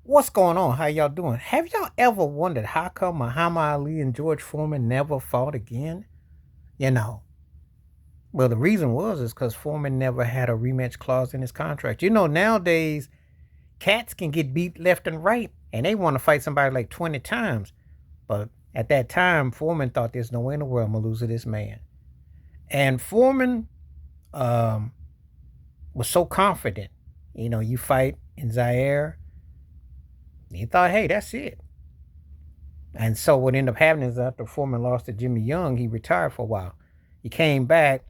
What's going on? How y'all doing? Have y'all ever wondered how come Muhammad Ali and George Foreman never fought again? You know, well, the reason is because Foreman never had a rematch clause in his contract. Nowadays, cats can get beat left and right, and they want to fight somebody like 20 times. But at that time, Foreman thought there's no way in the world I'm going to lose to this man. And Foreman um, was so confident. You fight in Zaire, he thought, hey, that's it. And so what ended up happening is after Foreman lost to Jimmy Young, he retired for a while. He came back.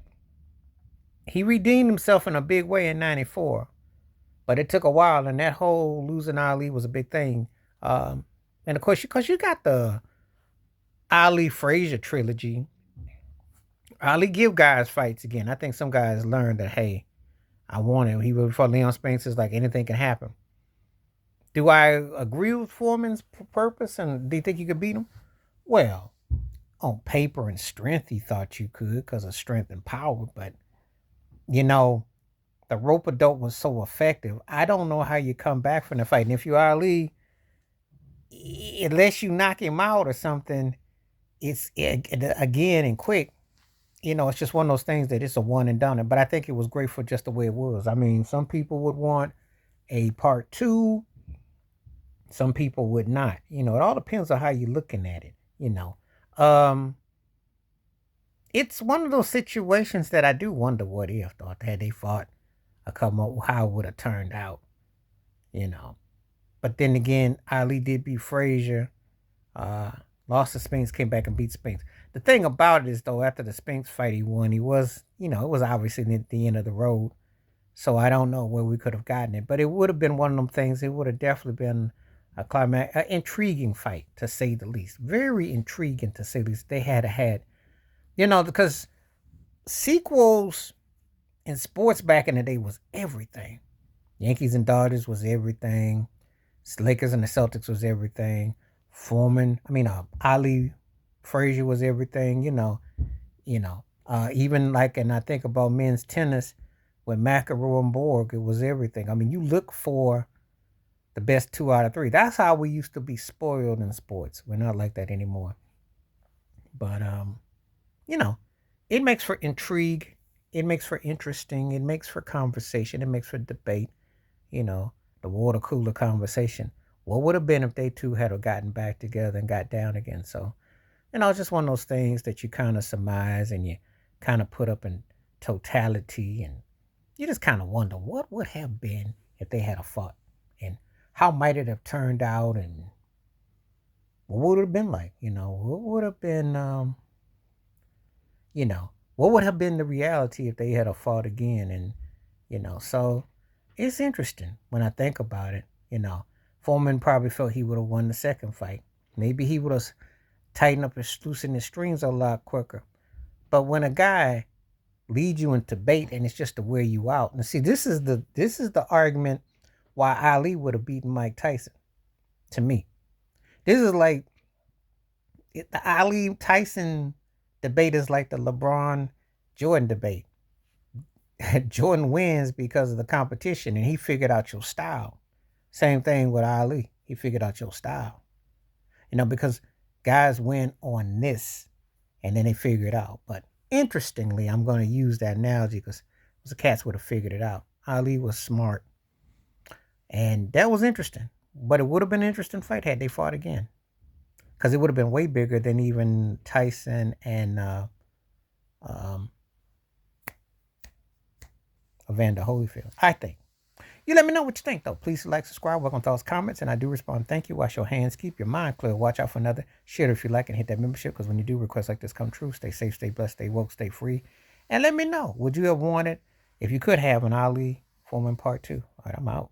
He redeemed himself in a big way in '94, but it took a while, and that whole losing Ali was a big thing. Um, and of course, because you got the Ali Frazier trilogy, Ali give guys fights again. I think some guys learned that, hey, I want it. He was before Leon Spinks is like anything can happen. Do I agree with Foreman's purpose, and do you think you could beat him? Well, on paper and strength, he thought you could because of strength and power. But you know, the rope a dope was so effective. I don't know how you come back from the fight. And if you are Ali, unless you knock him out or something, again and quick. It's just one of those things that it's a one and done. But I think it was great for just the way it was. I mean, some people would want a part two. Some people would not. It all depends on how you're looking at it. Um, it's one of those situations that I do wonder what if thought had they fought a couple how it would have turned out, you know. But then again, Ali did beat Frazier, uh, lost to Spinks, came back and beat Spinks. The thing about it is though, after the Spinks fight he won, he was, it was obviously at the end of the road. So I don't know where we could have gotten it. But it would have been one of them things, it would have definitely been a climax, an intriguing fight to say the least. Very intriguing to say the least. They had because sequels in sports back in the day was everything. Yankees and Dodgers was everything. Lakers and the Celtics was everything. Ali Frazier was everything. Even like, and I think about men's tennis with McEnroe and Borg, it was everything. I mean, you look for the best 2 out of 3. That's how we used to be spoiled in sports. We're not like that anymore. But you know, it makes for intrigue. It makes for interesting. It makes for conversation. It makes for debate. You know, the water cooler conversation. What would have been if they two had gotten back together and got down again? So, it's just one of those things that you kind of surmise and you kind of put up in totality, and you just kind of wonder what would have been if they had a fought, and how might it have turned out, and what would it have been like? What would have been you know, what would have been the reality if they had a fought again? And, so it's interesting when I think about it. Foreman probably felt he would have won the second fight. Maybe he would have tightened up his loosened his strings a lot quicker. But when a guy leads you into bait and it's just to wear you out. And see, this is the argument why Ali would have beaten Mike Tyson. To me, this is like the Ali Tyson debate is like the LeBron Jordan debate. Jordan wins because of the competition and he figured out your style. Same thing with Ali. He figured out your style. Because guys win on this and then they figure it out. But interestingly, I'm going to use that analogy because the cats would have figured it out. Ali was smart. And that was interesting. But it would have been an interesting fight had they fought again. Because it would have been way bigger than even Tyson and um, Evander Holyfield, I think. You let me know what you think, though. Please like, subscribe, welcome thoughts, comments, and I do respond. Thank you. Wash your hands. Keep your mind clear. Watch out for another. Share it if you like and hit that membership because when you do requests like this come true, stay safe, stay blessed, stay woke, stay free. And let me know, would you have wanted, if you could have an Ali Foreman part 2? All right, I'm out.